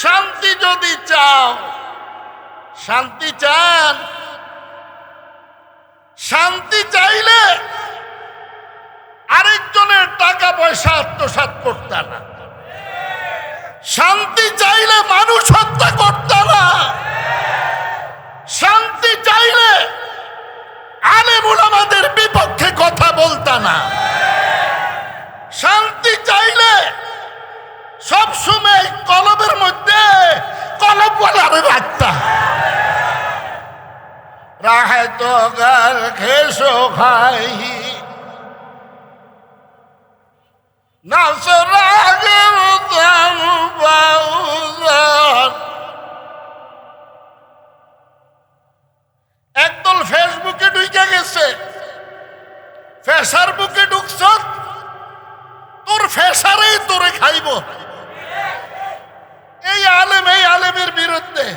শান্তি যদি চাও, শান্তি চান, শান্তি চাইলে আরেকজনের টাকা পয়সা আত্মসাৎ করতে না, শান্তি চাইলে মানুষ হত্যা করতে না, শান্তি চাইলে আলেম উলামাদের বিপক্ষে কথা বলতে না, শান্তি চাইলে সবসময় কলবের মধ্যে কলব বলারে রাখতা। রাহে তো গার খেসো খাই নাসরাগের দাম বাউজার। একদল ফেসবুকে ঢুকে গেছে, ফেসার বুকে ঢুকছ, তোর ফেসারেই তোরে খাইব। এই আলেম এই আলেমের বিরুদ্ধে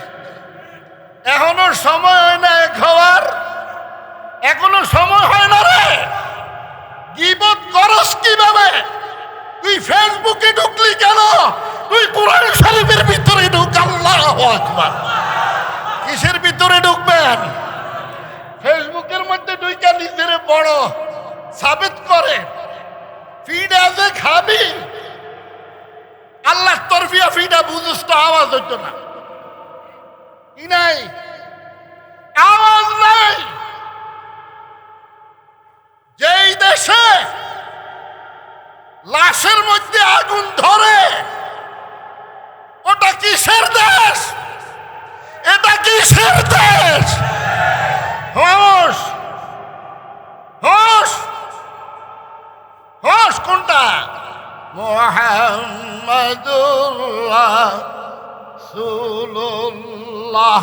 এখনো সময় হয় না খাওয়ার, এখনো সময় হয় না রে। গীবত করস কিভাবে? তুই ফেসবুকে ঢুকলি কেন? তুই কোরআন শরীফের ভিতরে ঢুক। আল্লাহু আকবার। কিসের ভিতরে ঢুকবেন? ফেসবুকের মধ্যে ঢুকে নিজের বড় সাবিত করে ফিড আছে খাবি। আল্লাহ তরফিয়া ফিডা বুঝুস তো, আওয়াজ হইতো না, কি নাই, আওয়াজ নাই। যেই দেশে লাশের মধ্যে আগুন ধরে, ওটা কিসের দেশ? এটা কিসের দেশ? হোশ হোশ হোশ। কোনটা? মুহাম্মাদুর রাসূলুল্লাহ,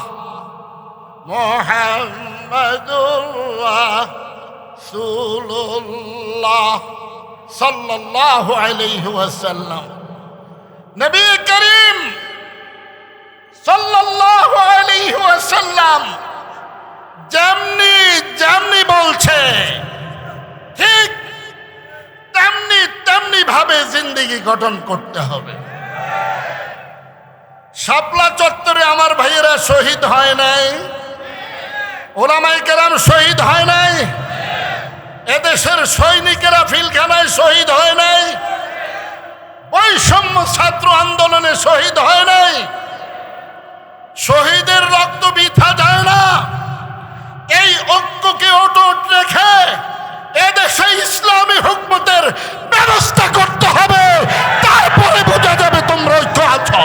মুহাম্মাদুর রাসূলুল্লাহ সাল্লাল্লাহু আলাইহি ওয়াসাল্লাম। নবী করিম সাল্লাল্লাহু আলাইহি ওয়াসাল্লাম যেমনি যেমনি বলছে, ঠিক তেমনি তেমনি ভাবে জিন্দেগি গঠন করতে হবে। শাপলা চত্বরে আমার ভাইয়েরা শহীদ হয় নাই, ওলামায়ে কেরাম শহীদ হয় নাই, এদেশের সৈনিকেরা ফিলখানায় শহীদ হয় নাই, বৈষম্য ছাত্র আন্দোলনে শহীদ হয় নাই। শহীদের রক্ত বৃথা যায় না। এই ঐক্যকে অটুট রেখে এদেশে ইসলামী হুকুমতের ব্যবস্থা করতে হবে, তারপরে বোঝা যাবে তোমরা ঐক্য আছো।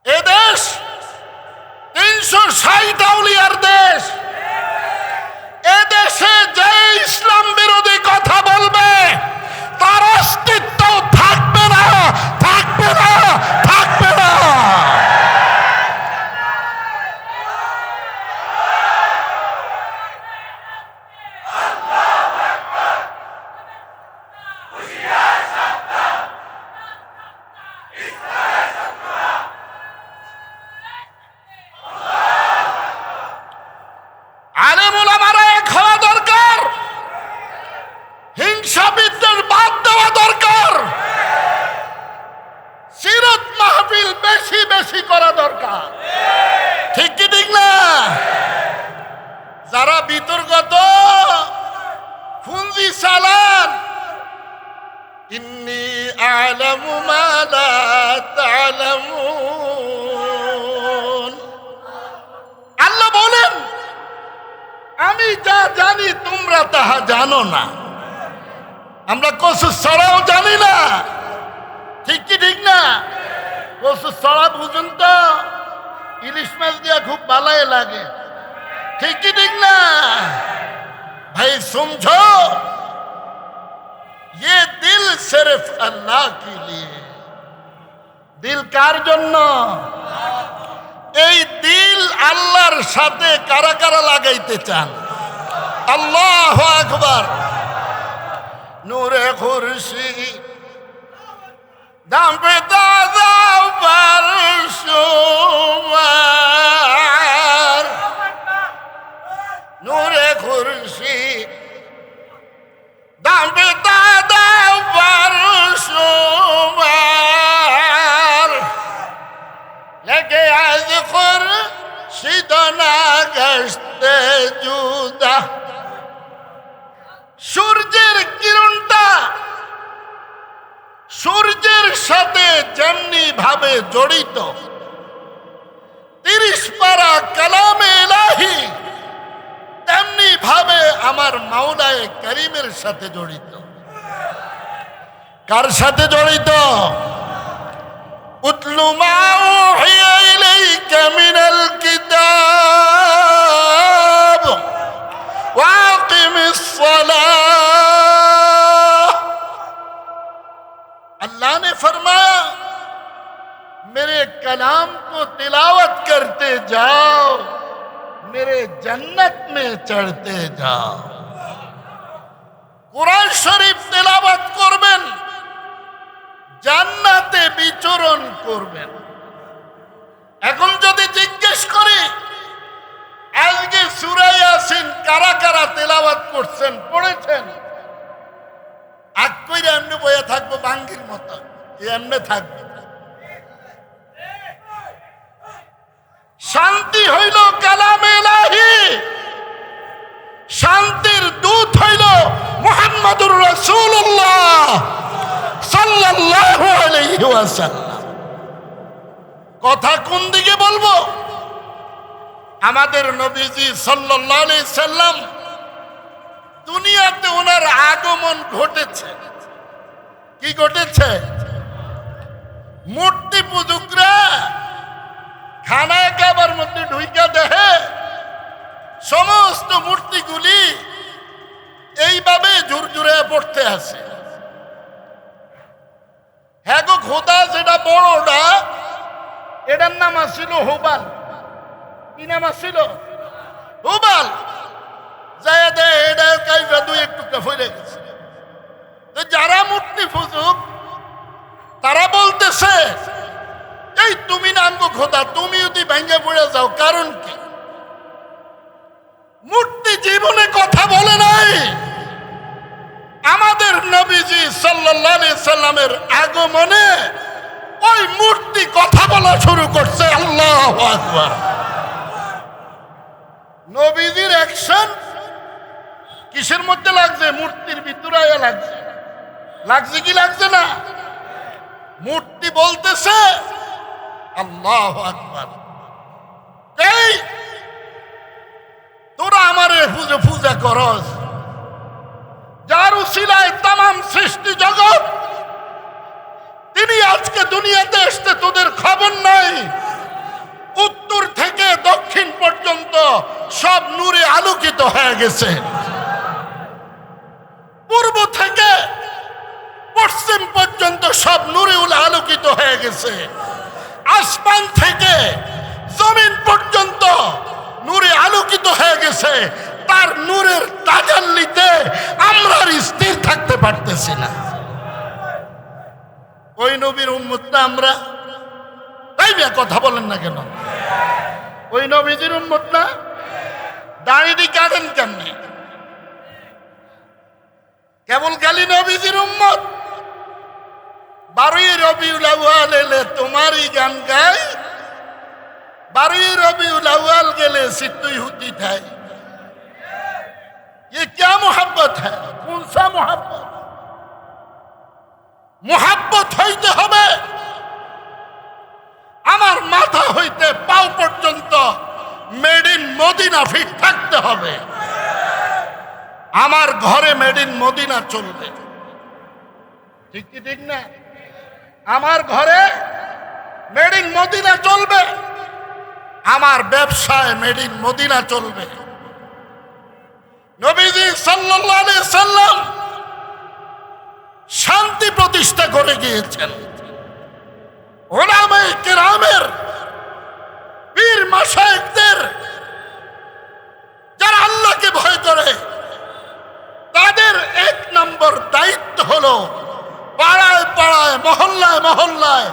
এদেশ 360 আউলিয়ার দেশ। এদেশে যে ইসলাম বিরোধী কথা বলবে তার অস্তিত্ব থাকবে না, থাকবে না, থাকবে না। আলেম ওলামারা এক হওয়া দরকার, হিংসা বিদ্বেষ বাদ দেওয়া দরকার, সিরত মাহফিল বেশি বেশি করা দরকার। ঠিক কি ঠিক না? যারা বিতর্কত ফুঞ্জি চালান, ইন্নী আ'লামু মা লা তা'লামুন। আল্লাহ বলেন, আমি যা জানি তোমরা তাহা জানো না। আমরা কচুর ছড়াও জানি না, ঠিক কি ঠিক না? কচুর ছড়া বুঝুন তো, ইলিশ মাছ দিয়া খুব ভালোই লাগে, ঠিক কি ঠিক না? ভাই समझो, ये दिल सिर्फ अल्लाह के लिए। দিল কার জন্য? এই দিল আল্লাহর সাথে কারা কারা লাগাইতে চান? আল্লাহু আকবার। নূরে খুরশিদ দাম পে দাদা বারশুমার, নূরে খুরশিদ দাবে দাদা বারুসুমার লেগে আজ খুরশিদ না গশতে জুদা। সূর্যের কিরণটা সূর্যের সাথে যেমনি ভাবে জড়িত, 30 পারা কালামে ইলাহি তেমনি ভাবে আমার মাওলায়ে কারীমের সাথে জড়িত। কার সাথে জড়িত? উতলু মা উহিয়া ইলাইকা মিনাল কিতাব ওয়া আকিমিস সালাহ। अल्लाह ने फरमाया मेरे कलाम को तिलावत करते जाओ, मेरे जन्नत में चढ़ते जाओ। कुरान शरीफ तिलावत करबेन, জান্নাতে বিচরণ করবেন। এখন যদি জিজ্ঞেস করি আজকে সূরা ইয়াসিন কারা কারা তেলাওয়াত করছেন, পড়েছেন? আগ কইরা এমনি বইয়া থাকবো বাঙ্গির মতো, এমনি থাকবে। শান্তি হইল কালামে ইলাহি, শান্তির দূত হইল মুহাম্মদুর রাসূলুল্লাহ সাল্লাল্লাহু আলাইহি ওয়াসাল্লাম। কথা কোন দিকে বলবো? আমাদের নবীজি সাল্লাল্লাহু আলাইহি সাল্লাম দুনিয়াতে ওনার আগমন ঘটেছে। কি ঘটেছে? মূর্তি পূজকরা খানায় কাবার মধ্যে ঢুইকা দেখে সমস্ত মূর্তিগুলি এইভাবে জুরজুরে পড়তে আছে। হ্যাঁ গো খোদা, যেটা বড়টা এটার নাম আসছিল হুবাল। কি নাম আসছিল? হুবাল। যায় দে এটা কাইফা দুই একটু ফিরে গেছে। তো যারা মূর্তি পূজক তারা বলতেছে এই তুমি নাম গো খোদা, তুমি যদি ভেঙে পড়ে যাও, কারণ কি? মূর্তি জীবনে কথা বলে নাই। আমাদের নবীজি সাল্লাল্লাহু আলাইহি সাল্লামের আগমনে ওই মূর্তি কথা বলা শুরু করছে। আল্লাহু আকবার। নবীজির অ্যাকশন কিসের মধ্যে লাগছে? মূর্তির ভিতরে লাগছে। লাগছে কি লাগছে না? মূর্তি বলতেছে আল্লাহু আকবার, এই তোরা আমারে পূজা করস, যার উসিলায় তামাম সৃষ্টি জগৎ, তিনি আজকে দুনিয়াতে আসতে তোদের খবর নাই। উত্তর থেকে দক্ষিণ পর্যন্ত সব নূরে আলোকিত হয়ে গেছে। পূর্ব থেকে পশ্চিম পর্যন্ত সব নূরে আলোকিত হয়ে গেছে। আসমান থেকে জমিন পর্যন্ত নূরে আলোকিত হয়ে গেছে। তার নূরের তাজাল্লিতে আমরা স্থির থাকতে পারতেছি না। ওই নবীর উম্মতটা আমরা, তাই না? কথা বলেন না কেন? ওই নবীজির উম্মত না? দাঁড়িয়ে কাটেন কেমনে? কেবল খালি নবীজির উম্মত। 12 রবিউল আউয়াল এলে তোমারই গান গাই, 12 রবিউল আউয়াল গেলে সিট্টুই হুতি ঠাই। ये क्या मोहब्बत है? कौन सा मोहब्बत? मोहब्बत হইতে হবে আমার মাথা হইতে পাও পর্যন্ত মেড ইন মদিনা ফিট থাকতে হবে। আমার ঘরে মেড ইন মদিনা চলবে। ঠিক কি ঠিক না? আমার ঘরে মেড ইন মদিনা চলবে, আমার ব্যবসায় মেড ইন মদিনা চলবে। নবীজি সাল্লাল্লাহু আলাইহি সাল্লাম শান্তি প্রতিষ্ঠা করে গিয়েছেন। উলামায়ে কেরামের, পীর মাশায়েখদের, যারা আল্লাহকে ভয় করে, তাদের 1 নম্বর দায়িত্ব হলো পাড়ায় পাড়ায়, মহল্লায় মহল্লায়,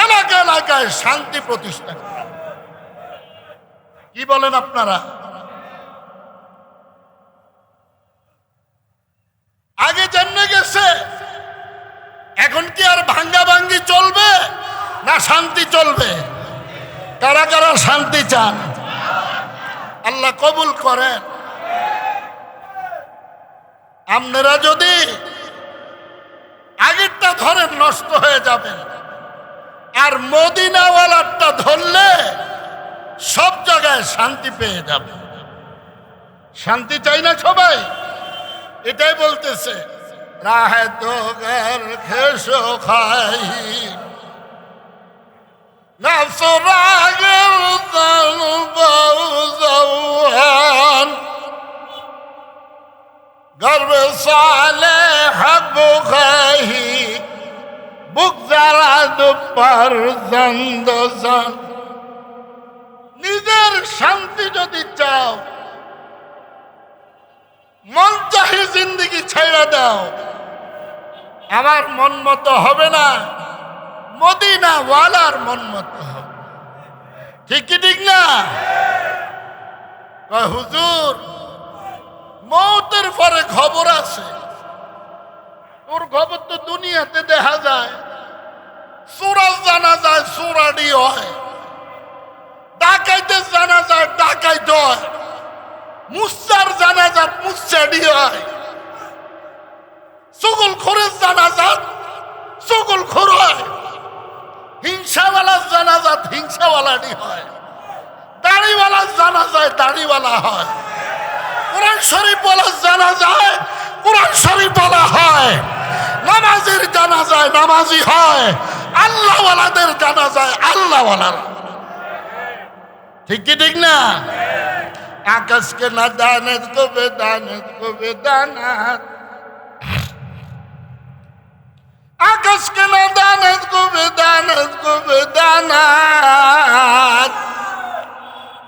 এলাকা এলাকায় শান্তি প্রতিষ্ঠা করা। কি বলেন আপনারা? না শান্তি চলবে? কারা কারা শান্তি চান? আল্লাহ কবুল করেন। আপনারা যদি আগেরটা ধরেন নষ্ট হয়ে যাবেন, আর মদিনাওয়ালারটা ধরলে সব জায়গায় শান্তি পেয়ে যাবে। শান্তি চাই না সবাই? এটাই বলতেছে রাহে তো ঘর খেসো খাই নাফসরাগের দান বাউজান গর্বে সালে হক খাই বুক যারা দুপার জন্দজান। নিজের শান্তি যদি চাও, মন চাহি জিন্দগি ছেড়ে দাও। আমার মন মতো হবে না, মদিনা ওয়ালার মন মতো হবে। ঠিক কি ঠিক না? কয় হুজুর মৌতের পরে খবর আছে। ওর খবর তো দুনিয়াতে দেখা যায়, সুরাজ জানা যায় সুরাডি হয়, ডাকাইতে জানা যায় ডাকাইতে হয়, মুসার জানাজাত মুসাডি হয়, সুগুল খোরের জানাজাত সুগুল খোর হয়, হিংসাওয়ালার জানাজাত হিংসাওয়ালাডি হয়, দাড়িওয়ালার জানা যায় দাড়িওয়ালা হয়, কোরআন শরীফ বলা জানা যায় কোরআন শরীফ বলা হয়, নামাজের জানা যায় নামাজি হয়, আল্লাহওয়ালাদের জানা যায় আল্লাহওয়ালারা। ঠিক কি ঠিক না? আকাশকে না দানত কো বেদানাত, আকাশকে না দানত কো বেদানাত,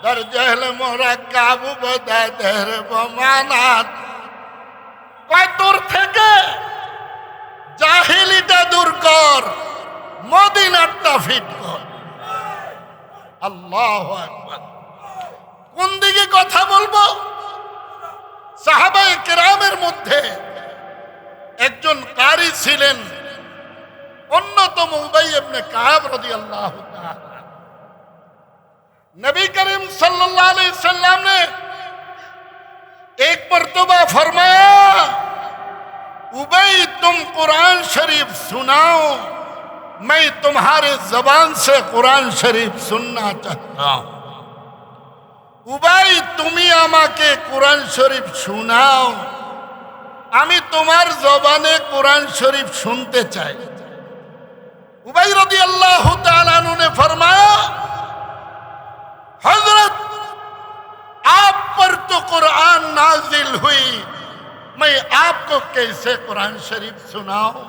দর জহল মোরা কাবু বদাদের বমানাত। কয় তোর থেকে জাহিলিটা দূর কর, মদিনাটা ফিট কর। আল্লাহু আকবার। কোন দিকে কথা বলবো? সাহাবায়ে কেরামের মধ্যে একজন কারি ছিলেন, অন্যতম উবাই ইবনে কাব রাদিয়াল্লাহু তাআলা। नबी करीम सल्लल्लाहु अलैहि वसल्लम ने एक मर्तबा फरमाया, उबई तुम कुरान शरीफ सुनाओ, मैं तुम्हारे जबान से कुरान शरीफ सुनना चाहता हूं। उबई तुम्ही আমাকে कुरान शरीफ শোনাও, আমি তোমার জবানে कुरान शरीफ सुनते চাই। उबई রাদিয়াল্লাহু তাআলা ने फरमाया, हजरत आप पर तो कुरान नाजिल हुई, मैं आपको कैसे कुरान शरीफ सुनाऊं?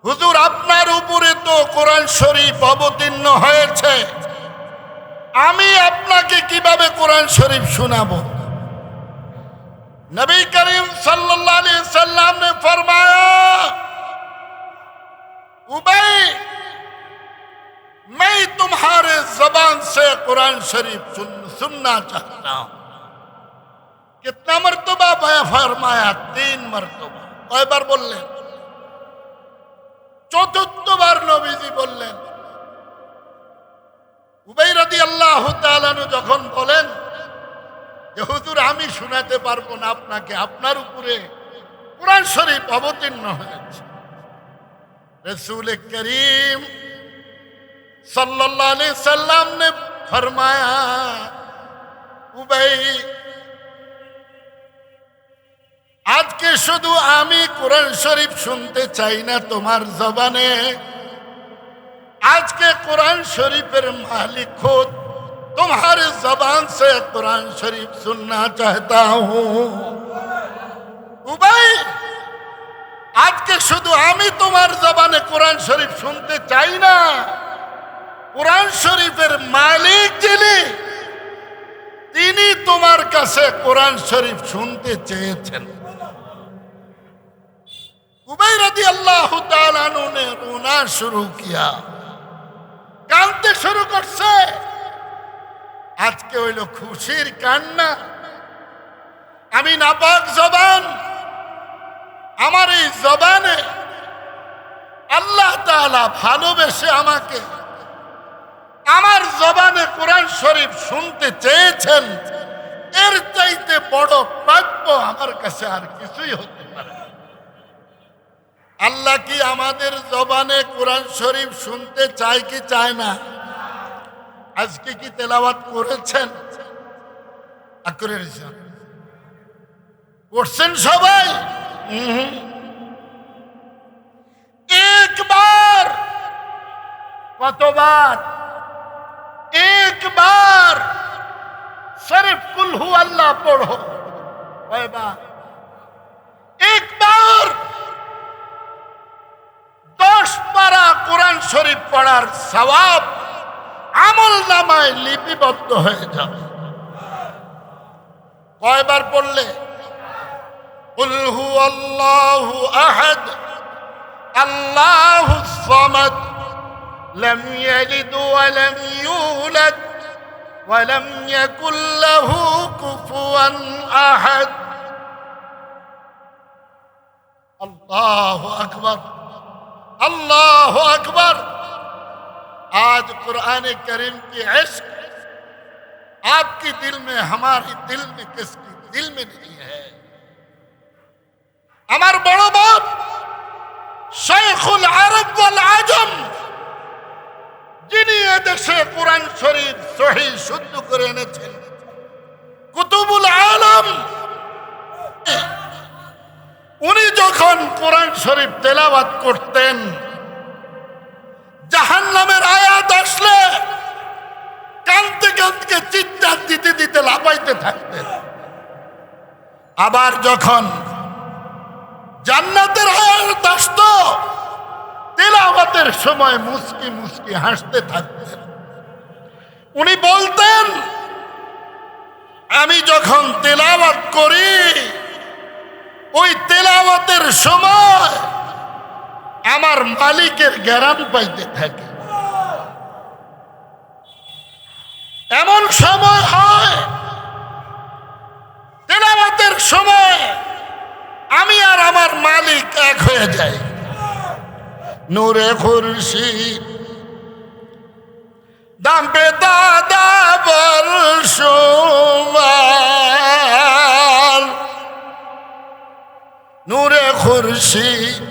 হুজুর আপনার উপরে তো কোরআন শরীফ অবতীর্ণ হয়েছে, আমি আপনাকে কিভাবে কোরআন শরীফ শোনাবো? নবী করিম সাল্লাল্লাহু আলাইহি সাল্লাম ने फरमाया, उबई मैं तुम्हारे जबान से कुरान शरीफ सुनना चाहता हूं। कितना मर्तबा फरमाया? 3 मर्तबा। कई बार बोललेन? चतुर्थबार नबीजी बोललेन। उबई রাদিয়াল্লাহু তাআলা যখন বলেন যে হুজুর আমি শোনাতে পারবো না আপনাকে, আপনার উপরে কুরআন শরীফ অবতীর্ণ হয়েছে। রাসূল করিম सल्लल्लाहु अलैहि वसल्लम ने फरमाया, उबई आज के शुद्ध आमी कुरान शरीफ सुनते चाই না তোমার জবানে, आज के कुरान शरीफের मालिक खुद तुम्हारे जबान से कुरान शरीफ सुनना चाहता हूं। उबई आज के शुद्ध आमी তোমার জবানে कुरान शरीफ শুনতে চাই না, কুরআন শরীফের মালিক যিনি তিনি তোমার কাছে কুরআন শরীফ শুনতে চেয়েছেন। উবাই রাদিয়াল্লাহু তাআলা ने रोना शुरू किया, কাঁদতে শুরু করছে। আজকে হইল খুশির কান্না। আমি নাপাক জবান, আমার এই জবানে আল্লাহ তাআলা ভালোবেসে আমাকে আমার জবানে কোরআন শরীফ শুনতে চেয়েছেন, এর চাইতে বড় প্রাপ্য আমার কাছে আর কিছুই হতে পারে না। আল্লাহ কি আমাদের জবানে কোরআন শরীফ শুনতে চায় কি চায় না? আজকে কি তেলাওয়াত করেছেন? করছেন সবাই? একবার, কতবার? একবার সির্ফ কুল হু আল্লাহ পড়ো, কয়বার? একবার 10 পারা কোরআন শরীফ পড়ার সওয়াব আমল নামায় লিপিবদ্ধ হয়ে যাবে। কয়বার পড়লে? কুল হু আল্লাহু আহাদ আল্লাহুস সামাদ লাম ইয়ালিদ ওয়া লাম ইউলাদ ওয়া লাম ইয়াকুল লাহু কুফুয়ান আহাদ। আল্লাহু আকবার, अल्लाहु अकबर। आज कुरान करीम की इश्क आपकी दिल में, हमारी दिल में, किसकी दिल में नहीं है? हमारे बड़ो बाप शेखुल अरब वल आजम, যিনি এদেশে কোরআন শরীফ সহি শুদ্ধ করে এনেছেন, কুতুবুল আলম, উনি যখন কোরআন শরীফ তেলাওয়াত করতেন, জাহান্নামের আয়াত আসলে কাঁদতে কাঁদতে চিৎকার দিতে দিতে লাফাইতে থাকতেন। আবার যখন জান্নাতের আয়াত আসতো, তেলাওয়াতের সময় মুস্কি মুস্কি হাসতে থাকতেন। উনি বলতেন, আমি যখন তেলাওয়াত করি, ওই তেলাওয়াতের সময় আমার মালিকের জ্ঞান পাইতে থাকে। এমন সময় হয় তেলাওয়াতের সময় আমি আর আমার মালিক এক হয়ে যাই। নূরে খুরশিদ দাম পে দাদা বর্ষমাল, নূরে খুরশিদ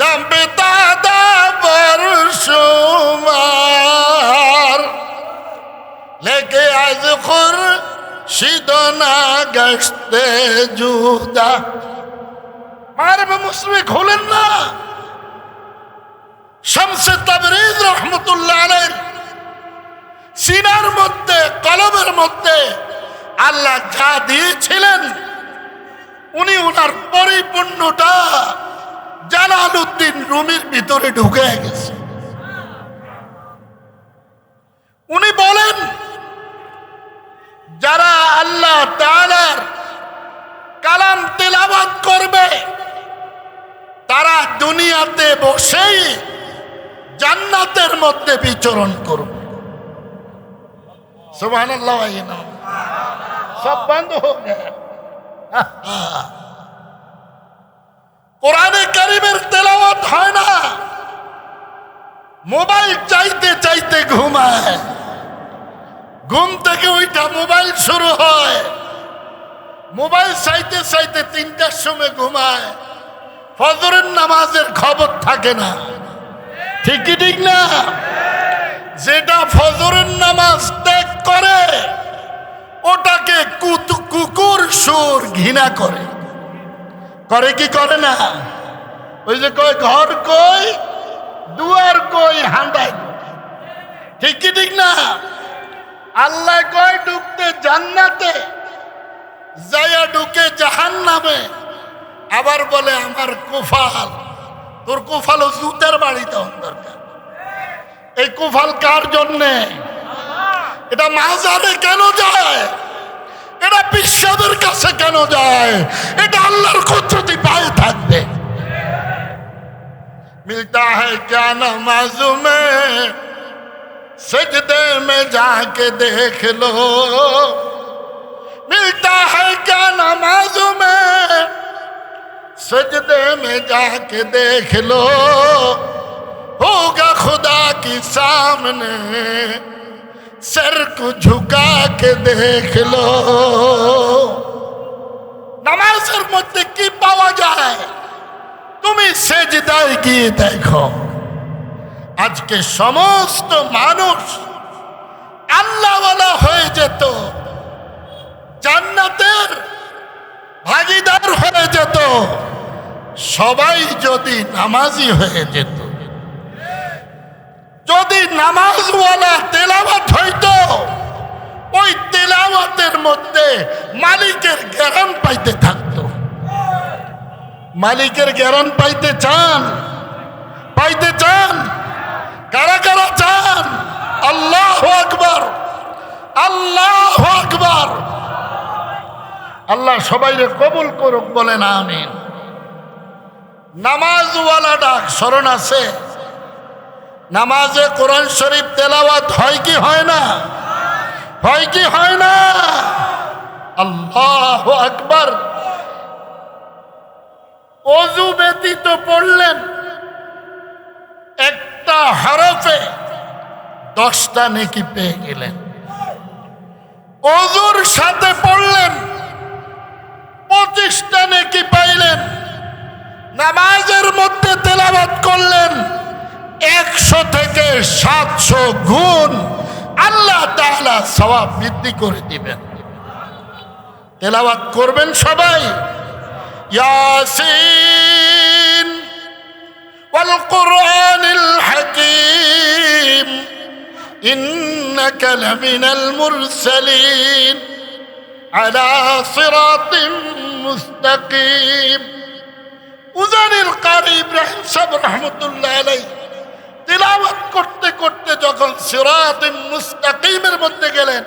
দাম পে দাদা বর্ষমাল, লেকে আজ খুরশিদ না গশতে জুদা। মারবে মুসলিম খুলেন না, শামসে তাবরিজ রহমতুল্লাহ আলাইহির সিনার মধ্যে, কলমের মধ্যে আল্লাহ যা দিয়েছিলেন, উনি ওনার পরিপূর্ণটা জালালউদ্দিন রুমির ভিতরে ঢুকে গেছে। উনি বলেন, যারা আল্লাহ তাআলার কালাম তেলাওয়াত করবে, তারা দুনিয়াতে বসেই জান্নাতের মধ্যে বিচরণ করবে। সুবহানাল্লাহ। সব বন্ধ হয়ে গেছে। কোরআনে কারীমের তেলাওয়াত হয় না, মোবাইল চাইতে চাইতে ঘুমায়, ঘুম থেকে ওইটা মোবাইল শুরু হয়, মোবাইল চাইতে চাইতে 3টার সময় ঘুমায়, ফজরের নামাজের খবর থাকে না। ঠিক কি ঠিক না? যেটা ফজরের নামাজ ত্যাগ করে, ওটাকে কুকুর সুর ঘৃণা করে। করে কি করে না? ওই যে কই ঘর কই দুয়ার কই হাঁদায়। ঠিক কি ঠিক না? আল্লাহ কয় ঢুকতে জান্নাতে, যাইয়া ঢুকে জাহান্নামে। আবার বলে আমার কুফাল। তোর কুফাল ও জুতার বাড়ি দেওয়ার দরকার। এই কুফাল কার জন্যে? এটা মাজারে কেন যায়? এটা পিসাদের কাছে কেন যায়? এটা আল্লাহর কুদরতি পায়ে থাকবে। मिलता है क्या नमाज में, सजदे में जाके देख लो। मिलता है क्या नमाज में, सजदे में जाके देख लो। होगा खुदा के सामने सर को झुका के देख लो নামাজের মধ্যে কি পাওয়া যায় তুমি সেজদায় গিয়ে দেখো আজকে সমস্ত মানুষ আল্লাহওয়ালা হয়ে যেত জান্নাতের ভাগীদার হয়ে যেত সবাই যদি নামাজি হয়ে যেত যদি নামাজওয়ালা তেলাওয়াত হইতো ওই তেলাওয়াতের মধ্যে মালিকের জ্ঞান পাইতে থাকতো মালিকের জ্ঞান পাইতে চান কারা কারা চান আল্লাহু আকবার আল্লাহু আকবার আল্লাহ সবাইরে কবুল করুক বলেন আমিন নামাজওয়ালা ডাক স্মরণ আছে নামাজে কোরআন শরীফ তেলাওয়াত হয় কি হয় না আল্লাহু আকবার ওযু ব্যতীত পড়লেন একটা হরফে 10টা নেকি পেয়ে গেলেন ওযুর সাথে পড়লেন 25টা নেকি পাইলেন নামাজের মধ্যে তেলাওয়াত করলেন 100 থেকে 700 গুণ আল্লাহ তাআলা সওয়াব বৃদ্ধি করে দিবেন তেলাওয়াত করবেন সবাই ইয়াসিন ওয়াল কুরআনিল হাকীম ইন্নাকা লামিনাল মুরসালিন আলা সিরাতিম মুস্তাকিম উজানিল কারি ইব্রাহিম সাহেব রাহমাতুল্লাহ আলাইহি তিলাওয়াত করতে করতে যখন সিরাতিম মুস্তাকিমের মধ্যে গেলেন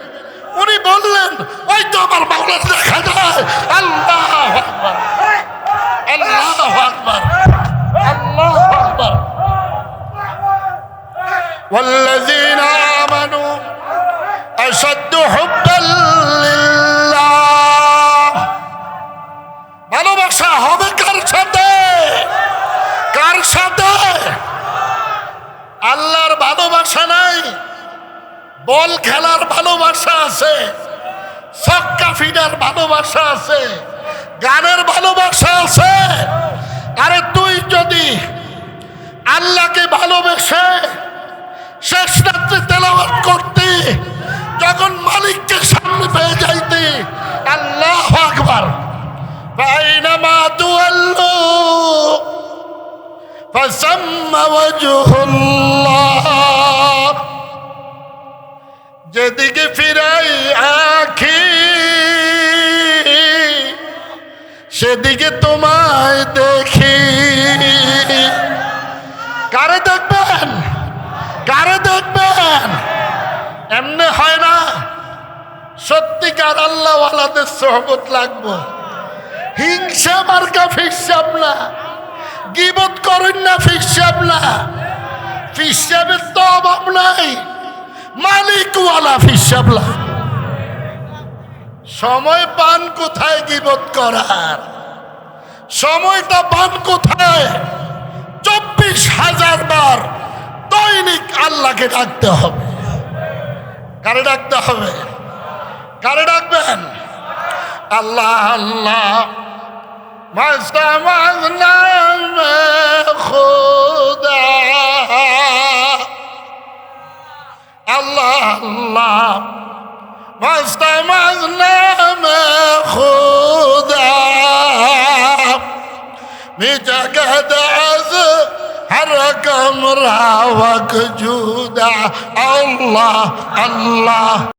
উনি বললেন ওই তো আমার মাওলা দেখা যায় আল্লাহু আকবার আল্লাহু আকবার আল্লাহু আকবার والذين آمنوا أشد حبا لله ভালোবাসা হবে কার সাথে আল্লাহর ভালোবাসা নাই বল খেলার ভালোবাসা আছে ছক্কা ফিডার ভালোবাসা আছে গানের ভালোবাসা আছে আরে তুই যদি আল্লাহকে ভালোবেসে শেষ রাত্রে তেলাওয়াত করতে যখন মালিককে সামনে পেয়ে যাইতে আল্লাহু আকবার ফাইনামা তুওয়াল্লু ফাসাম্মা ওয়াজহুল্লাহ যেদিকে ফিরাই আখি সেদিকে তোমায় দেখি কারে দেখবেন এমনি হয় না সত্যিকার আল্লাহওয়ালাদের সোহবত লাগবো হিংসা মার্কা ফিসাব না গীবত করেন না ফিসাবের তো অভাব নাই মালিকওয়ালা ফিসাবলা সময় পান কোথায় গীবত করার সময়টা পান কোথায় 24,000 বার দৈনিক আল্লাহকে ডাকতে হবে কারে ডাকবেন আল্লাহ আল্লাহ মাস্তামাজনা খুদা আল্লাহ আল্লাহ মাস্তামাজনা খুদা মিজাগদ আজ हर कमरा वक जुदा अल्लाह अल्लाह